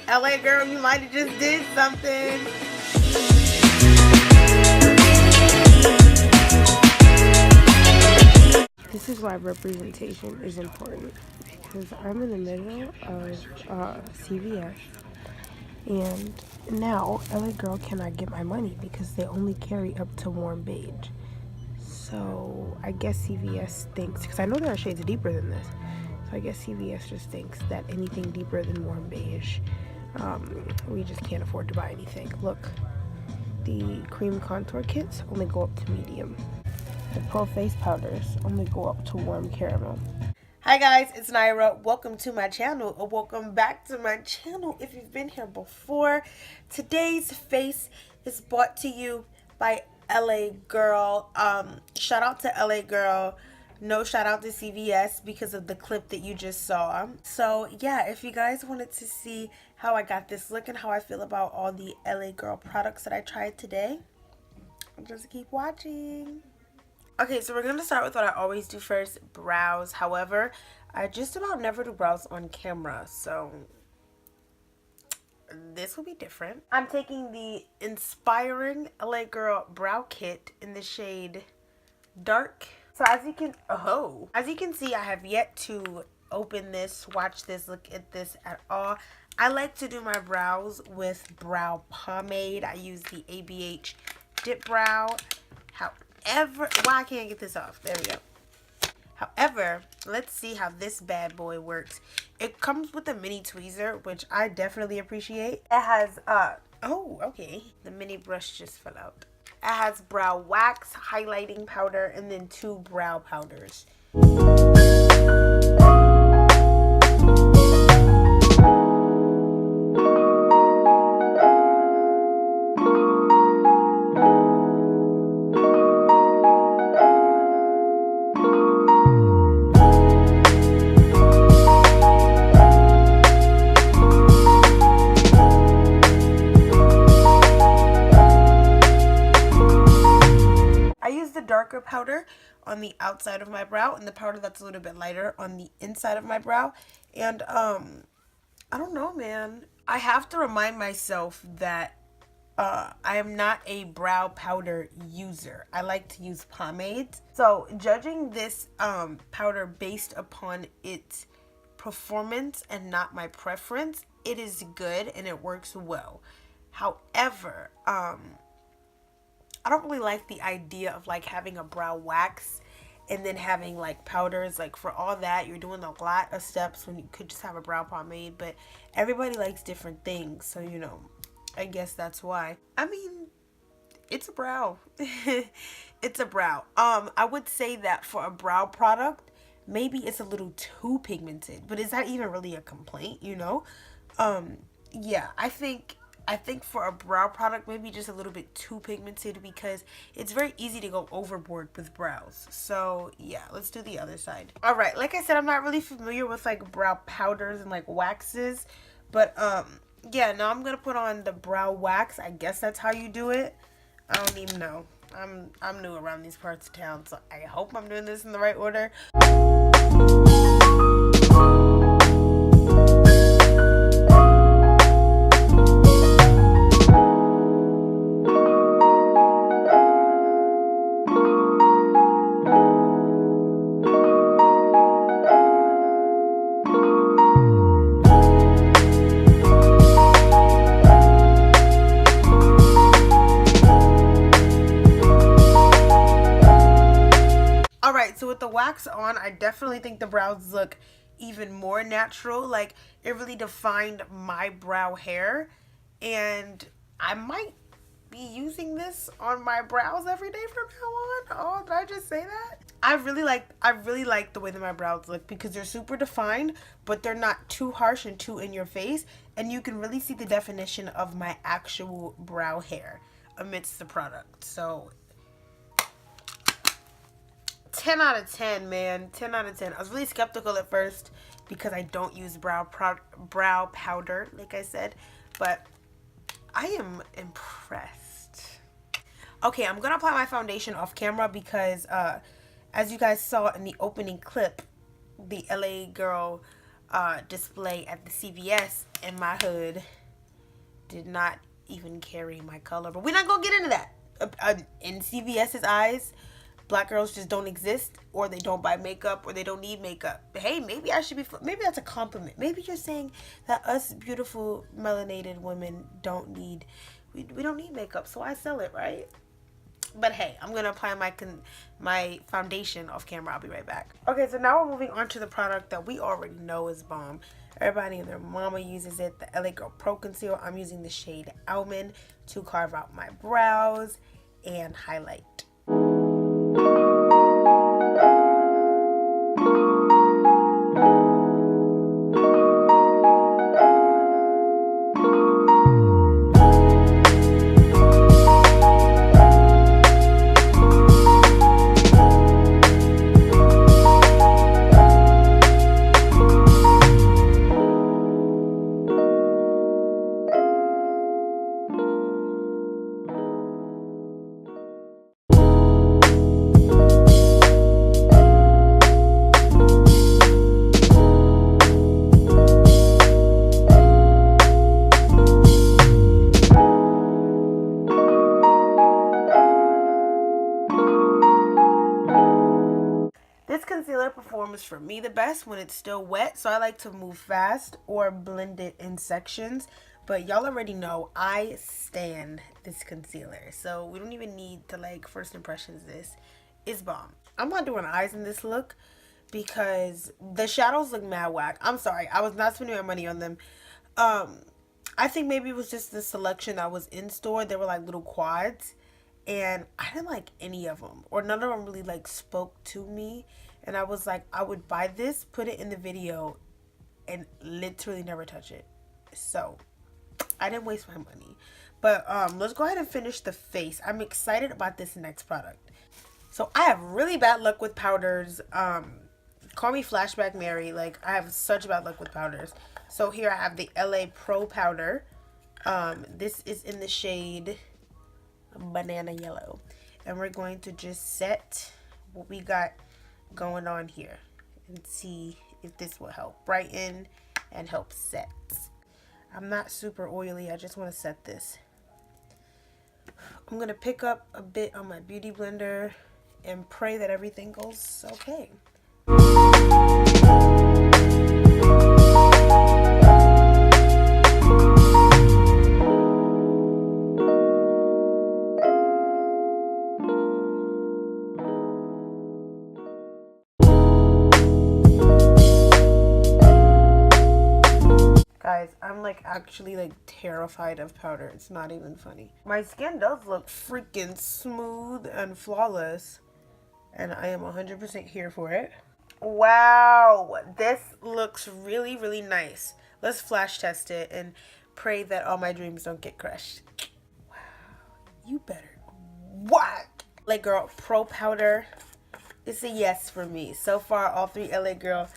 LA girl, you might have just did something. This is why representation is important, because I'm in the middle of CVS, and now LA girl cannot get my money because they only carry up to warm beige. So I guess CVS thinks, because I know there are shades deeper than this, so I guess CVS just thinks that anything deeper than warm beige, we just can't afford to buy anything. Look, the cream contour kits only go up to medium. The Pro Face powders only go up to warm caramel. Hi guys, it's Nyra. Welcome to my channel, or welcome back to my channel if you've been here before. Today's face is brought to you by LA Girl. Shout out to LA Girl. No shout out to CVS because of the clip that you just saw. So yeah, if you guys wanted to see how I got this look and how I feel about all the LA Girl products that I tried today, just keep watching. Okay, so we're going to start with what I always do first, brows. However, I just about never do brows on camera, so this will be different. I'm taking the Inspiring LA Girl Brow Kit in the shade Dark. So as you can see, I have yet to open this, watch this, look at this at all. I like to do my brows with brow pomade. I use the ABH Dip Brow. However, why I can't get this off? There we go. However, let's see how this bad boy works. It comes with a mini tweezer, which I definitely appreciate. It has oh, okay. The mini brush just fell out. It has brow wax, highlighting powder, and then 2 brow powders. Darker powder on the outside of my brow and the powder that's a little bit lighter on the inside of my brow. And I don't know, man, I have to remind myself that I am not a brow powder user. I like to use pomades. So judging this powder based upon its performance and not my preference, it is good and it works well. However, I don't really like the idea of like having a brow wax and then having like powders. Like for all that, you're doing a lot of steps when you could just have a brow pomade. But everybody likes different things, so you know, I guess that's why. I mean, it's a brow. It's a brow. I would say that for a brow product, maybe it's a little too pigmented, but is that even really a complaint, you know? Yeah, I think for a brow product, maybe just a little bit too pigmented, because it's very easy to go overboard with brows. So yeah, let's do the other side. All right, like I said, I'm not really familiar with like brow powders and like waxes, but yeah, now I'm gonna put on the brow wax. I guess that's how you do it. I don't even know. I'm new around these parts of town, so I hope I'm doing this in the right order. So with the wax on, I definitely think the brows look even more natural. Like, it really defined my brow hair, and I might be using this on my brows every day from now on. Oh, did I just say that? I really like the way that my brows look, because they're super defined, but they're not too harsh and too in your face, and you can really see the definition of my actual brow hair amidst the product. So 10 out of 10, man. 10 out of 10. I was really skeptical at first because I don't use brow powder, like I said, but I am impressed. Okay, I'm gonna apply my foundation off camera because as you guys saw in the opening clip, the LA Girl display at the CVS, in my hood did not even carry my color. But we're not gonna get into that. In CVS's eyes, black girls just don't exist, or they don't buy makeup, or they don't need makeup. Hey, maybe I should be, maybe that's a compliment. Maybe you're saying that us beautiful melanated women don't need, we don't need makeup, so I sell it, right? But hey, I'm gonna apply my foundation off camera. I'll be right back. Okay, so now we're moving on to the product that we already know is bomb. Everybody and their mama uses it, the LA Girl Pro Conceal. I'm using the shade Almond to carve out my brows and highlight. This concealer performs for me the best when it's still wet, so I like to move fast or blend it in sections. But y'all already know I stan this concealer, so we don't even need to like first impressions. This is bomb. I'm not doing eyes in this look because the shadows look mad whack. I'm sorry, I was not spending my money on them. I think maybe it was just the selection that was in store. They were like little quads, and I didn't like any of them, or none of them really like spoke to me. And I was like, I would buy this, put it in the video, and literally never touch it. So I didn't waste my money. But let's go ahead and finish the face. I'm excited about this next product. So I have really bad luck with powders. Call me Flashback Mary. Like, I have such bad luck with powders. So here I have the LA Pro Powder. This is in the shade Banana Yellow. And we're going to just set what we got going on here and see if this will help brighten and help set. I'm not super oily. I just want to set this. I'm going to pick up a bit on my beauty blender and pray that everything goes okay. Guys, I'm like actually like terrified of powder. It's not even funny. My skin does look freaking smooth and flawless, and I am 100% here for it. Wow, this looks really, really nice. Let's flash test it and pray that all my dreams don't get crushed. Wow, you better. What? LA Girl Pro Powder. It's a yes for me. So far, all three LA Girl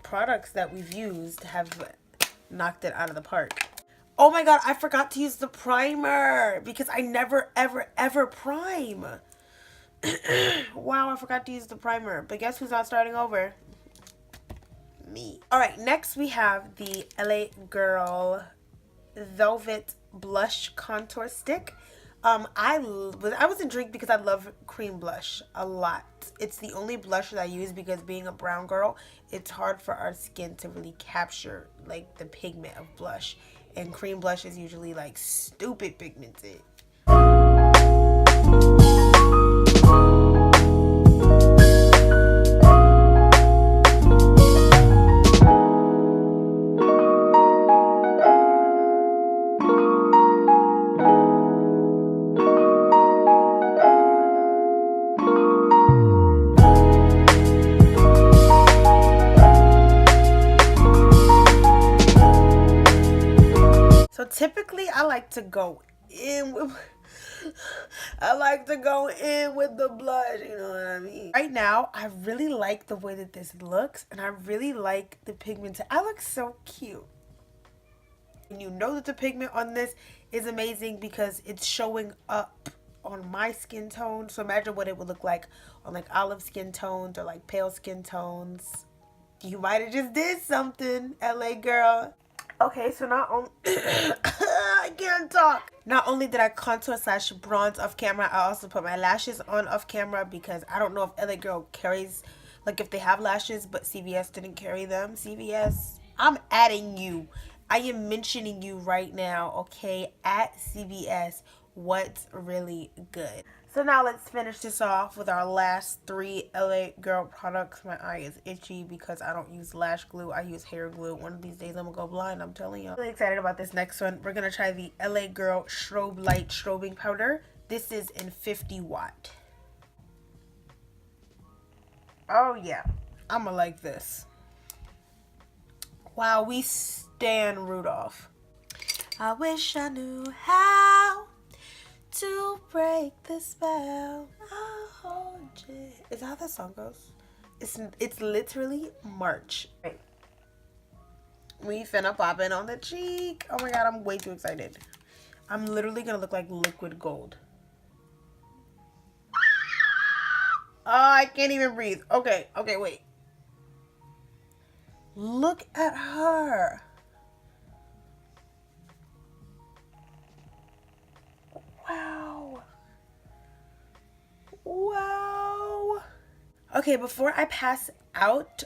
products that we've used have knocked it out of the park. Oh my god, I forgot to use the primer because I never ever prime. Wow, I forgot to use the primer. But guess who's not starting over? Me. Alright, next we have the LA Girl Velvet Blush Contour Stick. I was intrigued because I love cream blush a lot. It's the only blush that I use because being a brown girl, it's hard for our skin to really capture like the pigment of blush. And cream blush is usually like stupid pigmented. Typically, I like to go in with the blush, you know what I mean? Right now, I really like the way that this looks, and I really like the pigment. I look so cute. And you know that the pigment on this is amazing because it's showing up on my skin tone. So imagine what it would look like on like olive skin tones or like pale skin tones. You might have just did something, LA Girl. Okay, so not only I can't talk. Not only did I contour slash bronze off camera, I also put my lashes on off camera because I don't know if LA Girl carries, like if they have lashes, but CVS didn't carry them. CVS, I'm adding you. I am mentioning you right now, okay? At CVS, what's really good? So now let's finish this off with our last 3 LA Girl products. My eye is itchy because I don't use lash glue. I use hair glue. One of these days I'm gonna go blind, I'm telling you. I'm really excited about this next one. We're gonna try the LA Girl Strobe Light Strobing Powder. This is in 50 watt. Oh yeah, I'ma like this. Wow, we stan Rudolph. I wish I knew how to break the spell. I'll hold you. Is that how that song goes? It's literally March. Right. We finna pop in on the cheek. Oh my god, I'm way too excited. I'm literally gonna look like liquid gold. Oh, I can't even breathe. Okay, wait. Look at her. Wow. Wow. Okay, before I pass out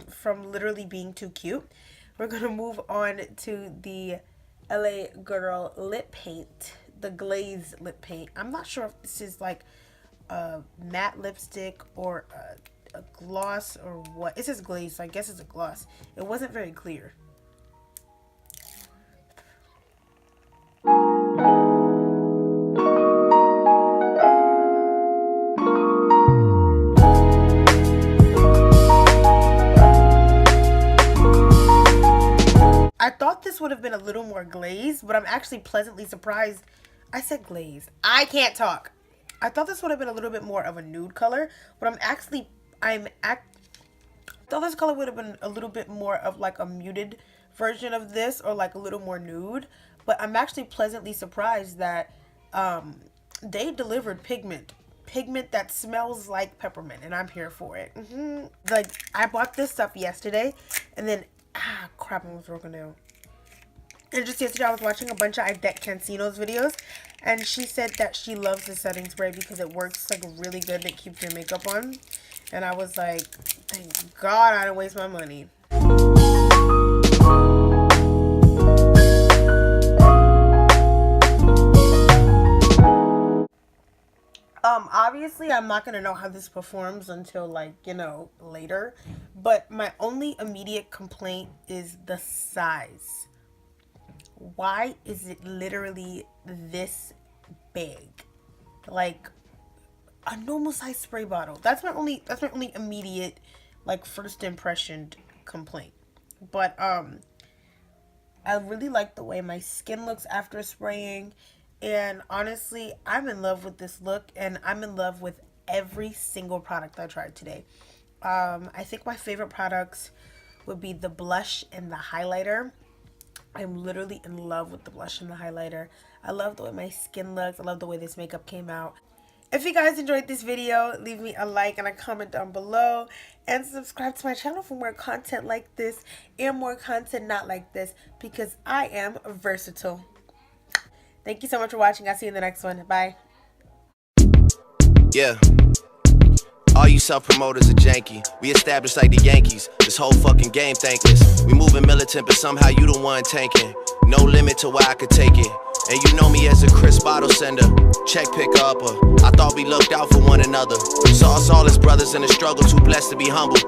from literally being too cute, we're gonna move on to the LA Girl lip paint, the glaze lip paint. I'm not sure if this is like a matte lipstick or a gloss or what. It says glaze, so I guess it's a gloss. It wasn't very clear. I thought this would have been a little more glazed, but I'm actually pleasantly surprised. I said glazed. I can't talk. I thought this would have been a little bit more of a nude color, but I thought this color would have been a little bit more of like a muted version of this, or like a little more nude. But I'm actually pleasantly surprised that they delivered pigment that smells like peppermint, and I'm here for it. Like, I bought this stuff yesterday, and then crap, I almost broke a nail. And just yesterday I was watching a bunch of Ivette Cancino's videos, and she said that she loves the setting spray because it works like really good and it keeps your makeup on. And I was like, thank God I didn't waste my money. Obviously I'm not gonna know how this performs until, like, you know, later, but my only immediate complaint is the size. Why is it literally this big? Like a normal size spray bottle. That's my only immediate, like, first impression complaint. But I really like the way my skin looks after spraying. And honestly, I'm in love with this look, and I'm in love with every single product I tried today. I think my favorite products would be the blush and the highlighter. I'm literally in love with the blush and the highlighter. I love the way my skin looks. I love the way this makeup came out. If you guys enjoyed this video, leave me a like and a comment down below. And subscribe to my channel for more content like this and more content not like this, because I am versatile. Thank you so much for watching. I'll see you in the next one. Bye. Yeah. All you self-promoters are janky. We established like the Yankees. This whole fucking game thankless. We moving militant, but somehow you the one tanking. No limit to where I could take it. And you know me as a crisp bottle sender, check picker upper. I thought we looked out for one another. Saw us all as brothers in a struggle, too blessed to be humble.